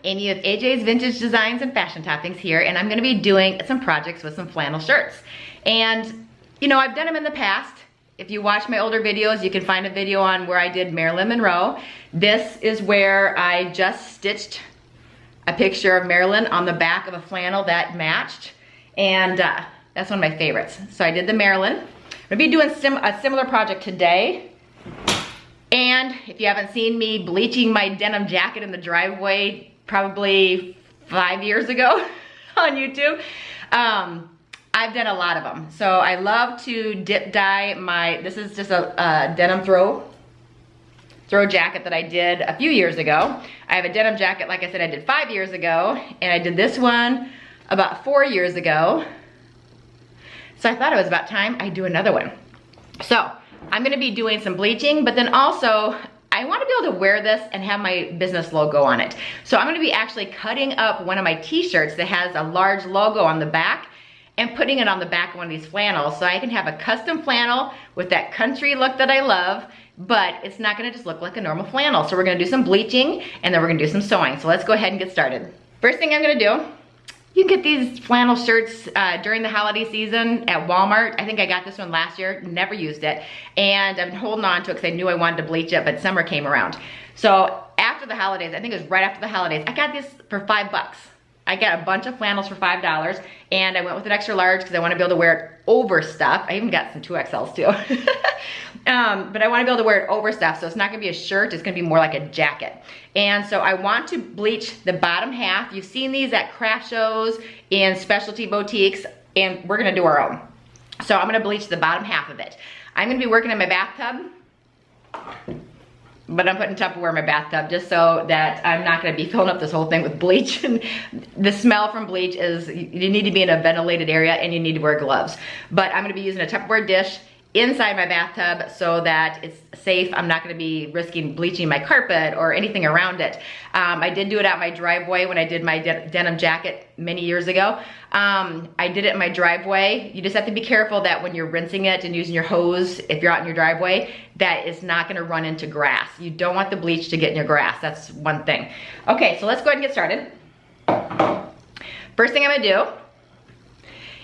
Amy with AJ's Vintage Designs and Fashion Toppings here, and I'm gonna be doing some projects with some flannel shirts. And you know, I've done them in the past. If you watch my older videos, you can find a video on where I did Marilyn Monroe. This is where I just stitched a picture of Marilyn on the back of a flannel that matched, and that's one of my favorites. So I did the Marilyn. I'm gonna be doing a similar project today. And if you haven't seen me bleaching my denim jacket in the driveway probably 5 years ago on YouTube, I've done a lot of them. So I love to dip dye this is just a denim throw jacket that I did a few years ago. I have a denim jacket, like I said, I did 5 years ago, and I did this one about 4 years ago. So I thought it was about time I do another one. So I'm gonna be doing some bleaching, but then also I wanna be able to wear this and have my business logo on it. So I'm gonna be actually cutting up one of my t-shirts that has a large logo on the back and putting it on the back of one of these flannels, so I can have a custom flannel with that country look that I love, but it's not gonna just look like a normal flannel. So we're gonna do some bleaching and then we're gonna do some sewing. So let's go ahead and get started. First thing I'm gonna do, you can get these flannel shirts during the holiday season at Walmart. I think I got this one last year, never used it. And I've been holding on to it because I knew I wanted to bleach it, but summer came around. So after the holidays, I think it was right after the holidays, I got this for $5. I got a bunch of flannels for $5, and I went with an extra large because I want to be able to wear it over stuff. I even got some 2XLs too. But I want to be able to wear it over stuff, so it's not going to be a shirt, it's going to be more like a jacket. And so I want to bleach the bottom half. You've seen these at craft shows and specialty boutiques, and we're going to do our own. So I'm going to bleach the bottom half of it. I'm going to be working in my bathtub, but I'm putting Tupperware in my bathtub just so that I'm not gonna be filling up this whole thing with bleach. And the smell from bleach is, you need to be in a ventilated area and you need to wear gloves. But I'm gonna be using a Tupperware dish inside my bathtub so that it's safe. I'm not gonna be risking bleaching my carpet or anything around it. I did do it out my driveway when I did my denim jacket many years ago. I did it in my driveway. You just have to be careful that when you're rinsing it and using your hose, if you're out in your driveway, that it's not gonna run into grass. You don't want the bleach to get in your grass. That's one thing. Okay, so let's go ahead and get started. First thing I'm gonna do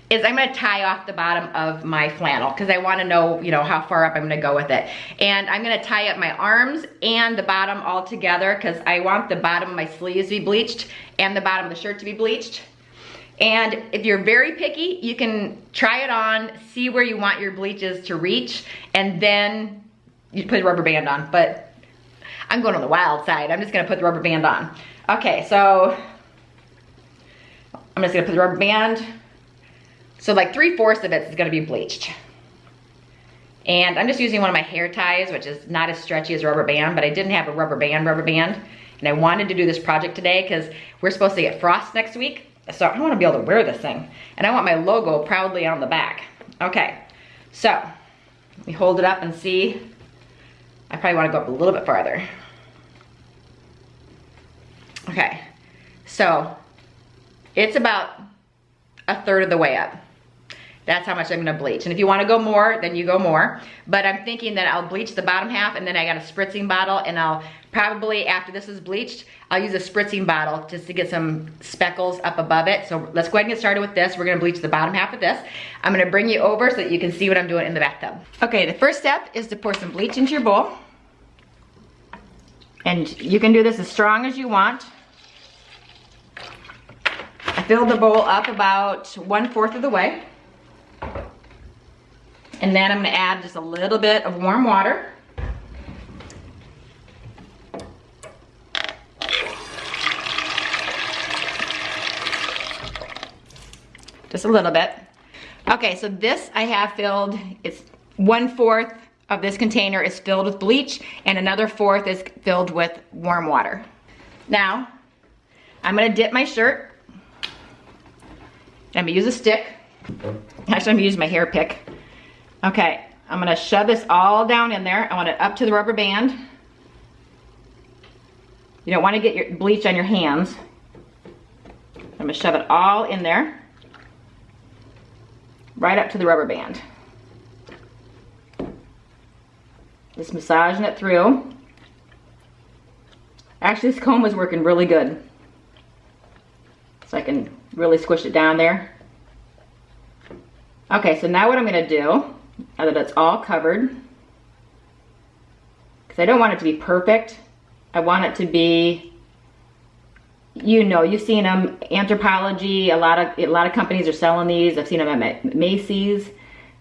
is I'm gonna tie off the bottom of my flannel because I wanna know, how far up I'm gonna go with it. And I'm gonna tie up my arms and the bottom all together because I want the bottom of my sleeves to be bleached and the bottom of the shirt to be bleached. And if you're very picky, you can try it on, see where you want your bleaches to reach, and then you put a rubber band on. But I'm going on the wild side. I'm just gonna put the rubber band on. Okay, so I'm just gonna put the rubber band. So like 3/4 of it is gonna be bleached. And I'm just using one of my hair ties, which is not as stretchy as a rubber band, but I didn't have a rubber band. And I wanted to do this project today because we're supposed to get frost next week. So I wanna be able to wear this thing. And I want my logo proudly on the back. Okay, so let me hold it up and see. I probably wanna go up a little bit farther. Okay, so it's about 1/3 of the way up. That's how much I'm gonna bleach. And if you wanna go more, then you go more. But I'm thinking that I'll bleach the bottom half, and then I got a spritzing bottle, and I'll probably, after this is bleached, I'll use a spritzing bottle just to get some speckles up above it. So let's go ahead and get started with this. We're gonna bleach the bottom half of this. I'm gonna bring you over so that you can see what I'm doing in the bathtub. Okay, the first step is to pour some bleach into your bowl. And you can do this as strong as you want. I filled the bowl up about 1/4 of the way. And then I'm gonna add just a little bit of warm water. Just a little bit. Okay, so this I have filled, it's 1/4 of this container is filled with bleach and another 1/4 is filled with warm water. Now, I'm gonna dip my shirt. I'm gonna use a stick. Actually, I'm gonna use my hair pick. Okay, I'm gonna shove this all down in there. I want it up to the rubber band. You don't wanna get your bleach on your hands. I'm gonna shove it all in there. Right up to the rubber band. Just massaging it through. Actually, this comb is working really good. so I can really squish it down there. Okay, so now what I'm gonna do, now that it's all covered, because I don't want it to be perfect, I want it to be, you know, you've seen them, Anthropologie, a lot of companies are selling these. I've seen them at Macy's,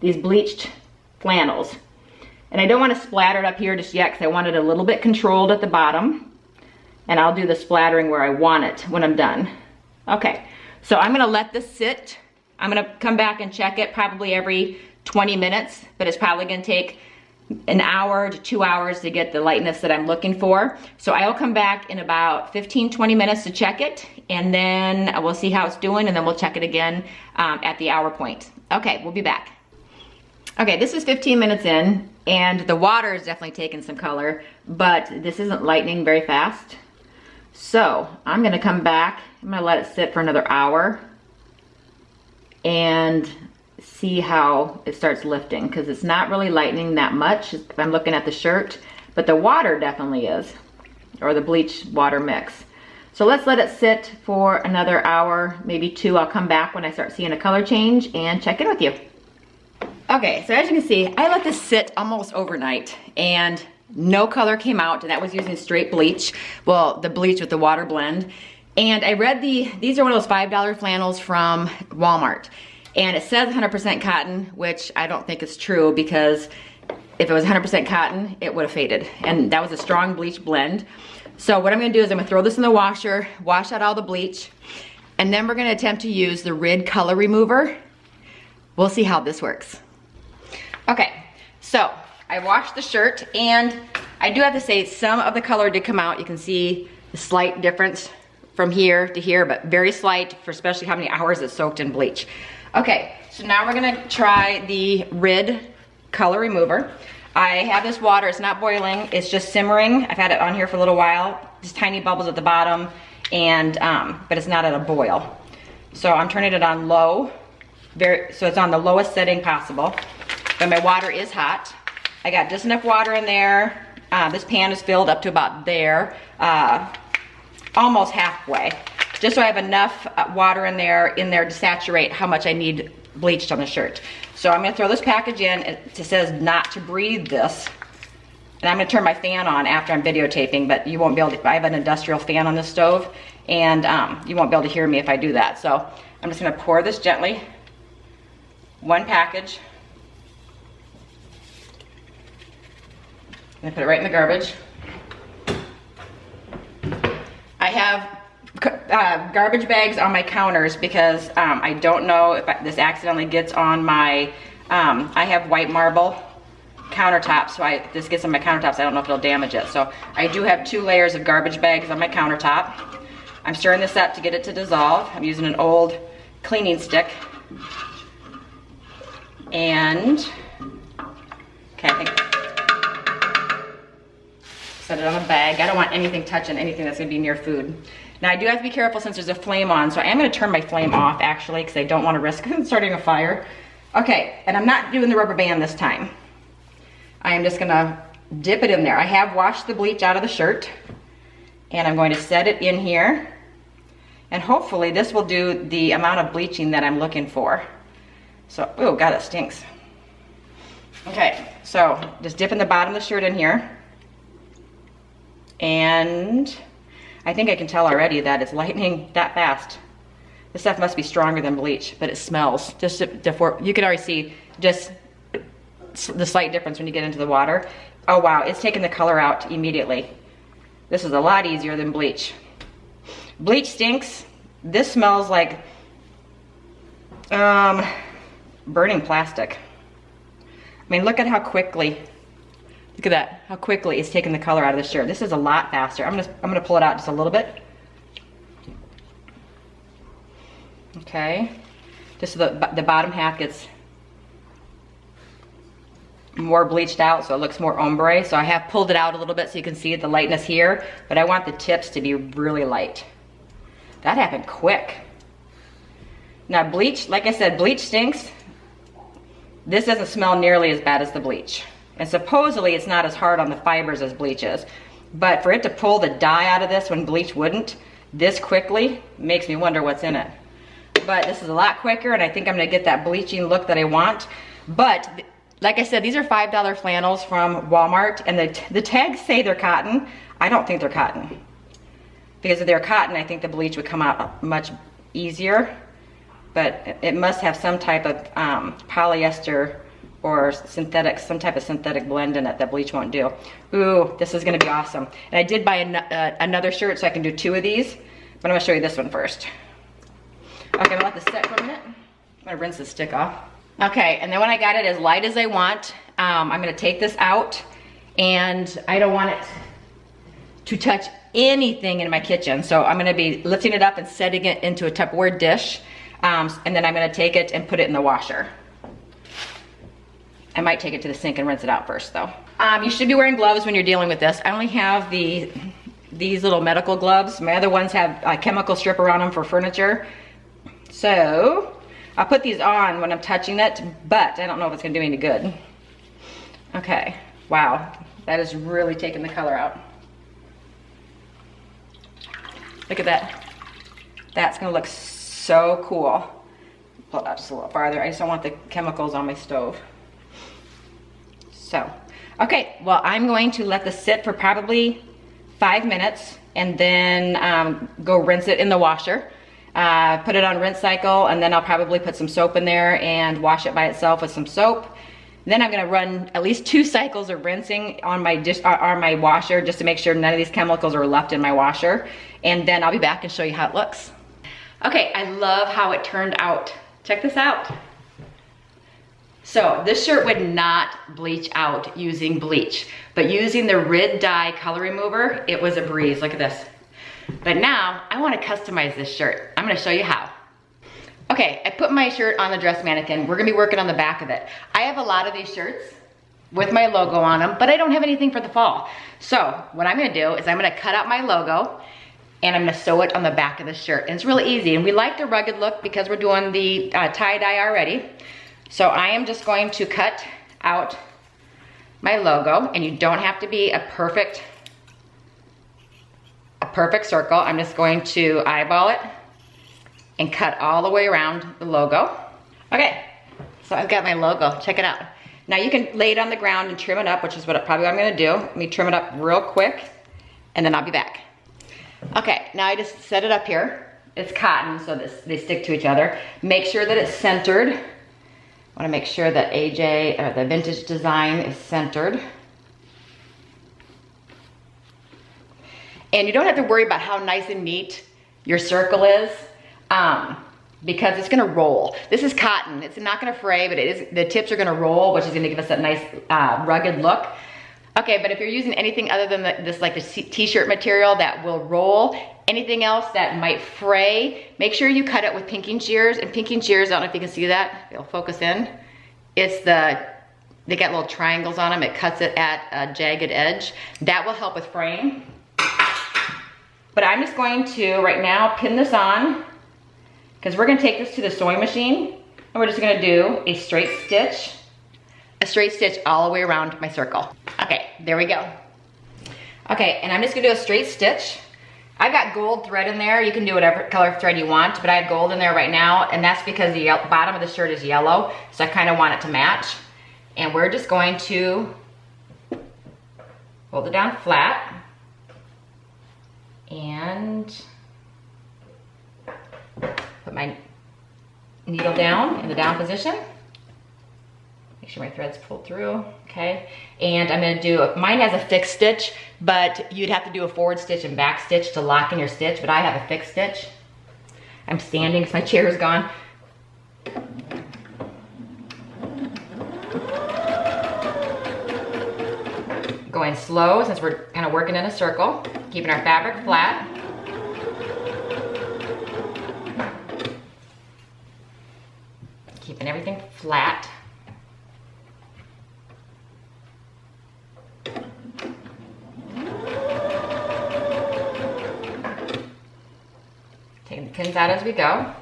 these bleached flannels. And I don't want to splatter it up here just yet because I want it a little bit controlled at the bottom. And I'll do the splattering where I want it when I'm done. Okay, so I'm gonna let this sit. I'm gonna come back and check it probably every 20 minutes, but it's probably gonna take an hour to 2 hours to get the lightness that I'm looking for. So I'll come back in about 15-20 minutes to check it, and then we'll see how it's doing, and then we'll check it again at the hour point. Okay, we'll be back. Okay, this is 15 minutes in, and the water is definitely taking some color, but this isn't lightening very fast. So I'm gonna come back, I'm gonna let it sit for another hour and see how it starts lifting, because it's not really lightening that much if I'm looking at the shirt, but the water definitely is, or the bleach water mix. So let's let it sit for another hour, maybe 2. I'll come back when I start seeing a color change and check in with you. Okay, so as you can see, I let this sit almost overnight and no color came out, and that was using straight bleach. Well, the bleach with the water blend. And I read these are one of those $5 flannels from Walmart. And it says 100% cotton, which I don't think is true, because if it was 100% cotton, it would have faded. And that was a strong bleach blend. So what I'm gonna do is I'm gonna throw this in the washer, wash out all the bleach, and then we're gonna attempt to use the Rid color remover. We'll see how this works. Okay, so I washed the shirt, and I do have to say some of the color did come out. You can see the slight difference from here to here, but very slight for especially how many hours it's soaked in bleach. Okay, so now we're gonna try the Rid color remover. I have this water, it's not boiling, it's just simmering. I've had it on here for a little while, just tiny bubbles at the bottom, and but it's not at a boil. So I'm turning it on low, so it's on the lowest setting possible. But my water is hot. I got just enough water in there. This pan is filled up to about there, almost halfway. Just so I have enough water in there to saturate how much I need bleached on the shirt. So I'm gonna throw this package in. It says not to breathe this. And I'm gonna turn my fan on after I'm videotaping, but you won't be able to, I have an industrial fan on the stove, and you won't be able to hear me if I do that. So I'm just gonna pour this gently, one package. I'm gonna put it right in the garbage. I have garbage bags on my counters because I don't know if this accidentally gets on my, I have white marble countertops, so this gets on my countertops, I don't know if it'll damage it. So I do have 2 layers of garbage bags on my countertop. I'm stirring this up to get it to dissolve. I'm using an old cleaning stick. And, okay, I think, set it on a bag. I don't want anything touching anything that's gonna be near food. Now I do have to be careful since there's a flame on, so I am gonna turn my flame off actually, because I don't want to risk starting a fire. Okay, and I'm not doing the rubber band this time. I am just gonna dip it in there. I have washed the bleach out of the shirt, and I'm going to set it in here, and hopefully this will do the amount of bleaching that I'm looking for. So, oh God, it stinks. Okay, so just dipping the bottom of the shirt in here. And I think I can tell already that it's lightening that fast. This stuff must be stronger than bleach, but it smells. Just you can already see just the slight difference when you get into the water. Oh wow, it's taking the color out immediately. This is a lot easier than bleach. Bleach stinks. This smells like burning plastic. I mean, look at how quickly, look at that, how quickly it's taking the color out of the shirt. This is a lot faster. I'm gonna pull it out just a little bit. Okay, just so the bottom half gets more bleached out so it looks more ombre. So I have pulled it out a little bit so you can see the lightness here, but I want the tips to be really light. That happened quick. Now bleach, like I said, bleach stinks. This doesn't smell nearly as bad as the bleach. And supposedly it's not as hard on the fibers as bleach is. But for it to pull the dye out of this when bleach wouldn't, this quickly makes me wonder what's in it. But this is a lot quicker, and I think I'm gonna get that bleaching look that I want. But like I said, these are $5 flannels from Walmart, and the tags say they're cotton. I don't think they're cotton. Because if they're cotton, I think the bleach would come out much easier. But it must have some type of polyester or synthetic, some type of synthetic blend in it that bleach won't do. Ooh, this is gonna be awesome. And I did buy another shirt so I can do 2 of these, but I'm gonna show you this one first. Okay, I'm gonna let this set for a minute. I'm gonna rinse the stick off. Okay, and then when I got it as light as I want, I'm gonna take this out, and I don't want it to touch anything in my kitchen. So I'm gonna be lifting it up and setting it into a Tupperware dish, and then I'm gonna take it and put it in the washer. I might take it to the sink and rinse it out first though. You should be wearing gloves when you're dealing with this. I only have these little medical gloves. My other ones have a chemical stripper on them for furniture. So I'll put these on when I'm touching it, but I don't know if it's gonna do any good. Okay, wow, that is really taking the color out. Look at that. That's gonna look so cool. Pull it up just a little farther. I just don't want the chemicals on my stove. So, okay, well, I'm going to let this sit for probably 5 minutes and then go rinse it in the washer. Put it on rinse cycle, and then I'll probably put some soap in there and wash it by itself with some soap. Then I'm gonna run at least 2 cycles of rinsing on my washer just to make sure none of these chemicals are left in my washer. And then I'll be back and show you how it looks. Okay, I love how it turned out. Check this out. So this shirt would not bleach out using bleach, but using the Rid Dye color remover, it was a breeze. Look at this. But now I want to customize this shirt. I'm going to show you how. Okay, I put my shirt on the dress mannequin. We're going to be working on the back of it. I have a lot of these shirts with my logo on them, but I don't have anything for the fall. So what I'm going to do is I'm going to cut out my logo, and I'm going to sew it on the back of the shirt. And it's really easy, and we like the rugged look because we're doing the tie-dye already. So I am just going to cut out my logo, and you don't have to be a perfect circle. I'm just going to eyeball it and cut all the way around the logo. Okay, so I've got my logo. Check it out. Now you can lay it on the ground and trim it up, which is probably what I'm gonna do. Let me trim it up real quick, and then I'll be back. Okay, now I just set it up here. It's cotton, so they stick to each other. Make sure that it's centered. I wanna make sure that the vintage design is centered. And you don't have to worry about how nice and neat your circle is, because it's gonna roll. This is cotton. It's not gonna fray, but the tips are gonna roll, which is gonna give us that nice rugged look. Okay, but if you're using anything other than this t-shirt material that will roll, anything else that might fray, make sure you cut it with pinking shears. And pinking shears, I don't know if you can see that, it'll focus in. They got little triangles on them. It cuts it at a jagged edge. That will help with fraying. But I'm just going to, right now, pin this on, because we're gonna take this to the sewing machine, and we're just gonna do a straight stitch all the way around my circle. Okay, there we go. Okay, and I'm just gonna do a straight stitch. I've got gold thread in there. You can do whatever color thread you want, but I have gold in there right now, and that's because the bottom of the shirt is yellow, so I kind of want it to match. And we're just going to hold it down flat, and put my needle down in the down position. Make sure my thread's pulled through, okay? And I'm gonna do, mine has a fixed stitch, but you'd have to do a forward stitch and back stitch to lock in your stitch, but I have a fixed stitch. I'm standing because my chair is gone. Going slow since we're kind of working in a circle, keeping our fabric flat. Keeping everything flat. Taking the pins out as we go.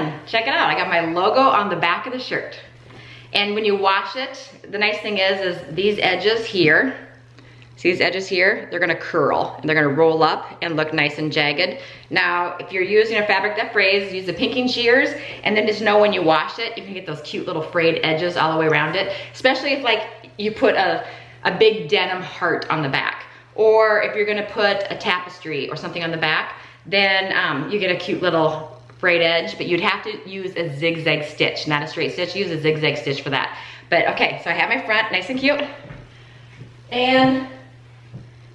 again, check it out. I got my logo on the back of the shirt. And when you wash it, the nice thing is these edges here, see these edges here? They're gonna curl and they're gonna roll up and look nice and jagged. Now, if you're using a fabric that frays, use the pinking shears, and then just know when you wash it, you can get those cute little frayed edges all the way around it, especially if like you put a big denim heart on the back, or if you're gonna put a tapestry or something on the back, then you get a cute little frayed edge, but you'd have to use a zigzag stitch, not a straight stitch. Use a zigzag stitch for that. But okay, so I have my front nice and cute, and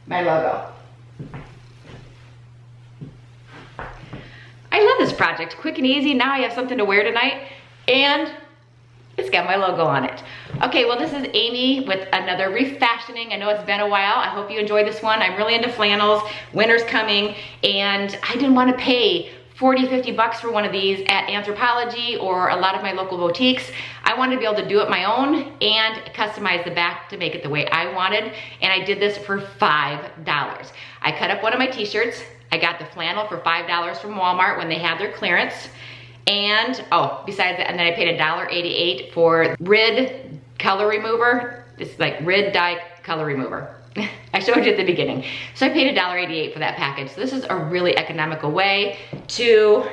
my logo. I love this project, quick and easy. Now I have something to wear tonight, and it's got my logo on it. Okay, well this is Amy with another refashioning. I know it's been a while. I hope you enjoyed this one. I'm really into flannels. Winter's coming, and I didn't want to pay 40, 50 bucks for one of these at Anthropologie or a lot of my local boutiques. I wanted to be able to do it my own and customize the back to make it the way I wanted, and I did this for $5. I cut up one of my t-shirts. I got the flannel for $5 from Walmart when they had their clearance. And, oh, besides that, and then I paid $1.88 for Rid color remover. It's like Rid dye color remover. I showed you at the beginning. So I paid $1.88 for that package. So this is a really economical way to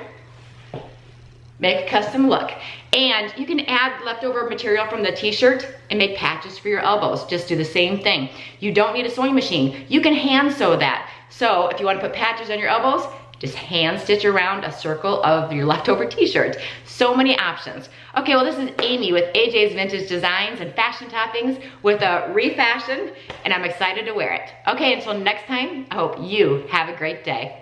make a custom look. And you can add leftover material from the t-shirt and make patches for your elbows. Just do the same thing. You don't need a sewing machine. You can hand sew that. So if you want to put patches on your elbows, just hand stitch around a circle of your leftover t-shirts. So many options. Okay, well this is Amy with AJ's Vintage Designs and Fashion Toppings with a refashion, and I'm excited to wear it. Okay, until next time, I hope you have a great day.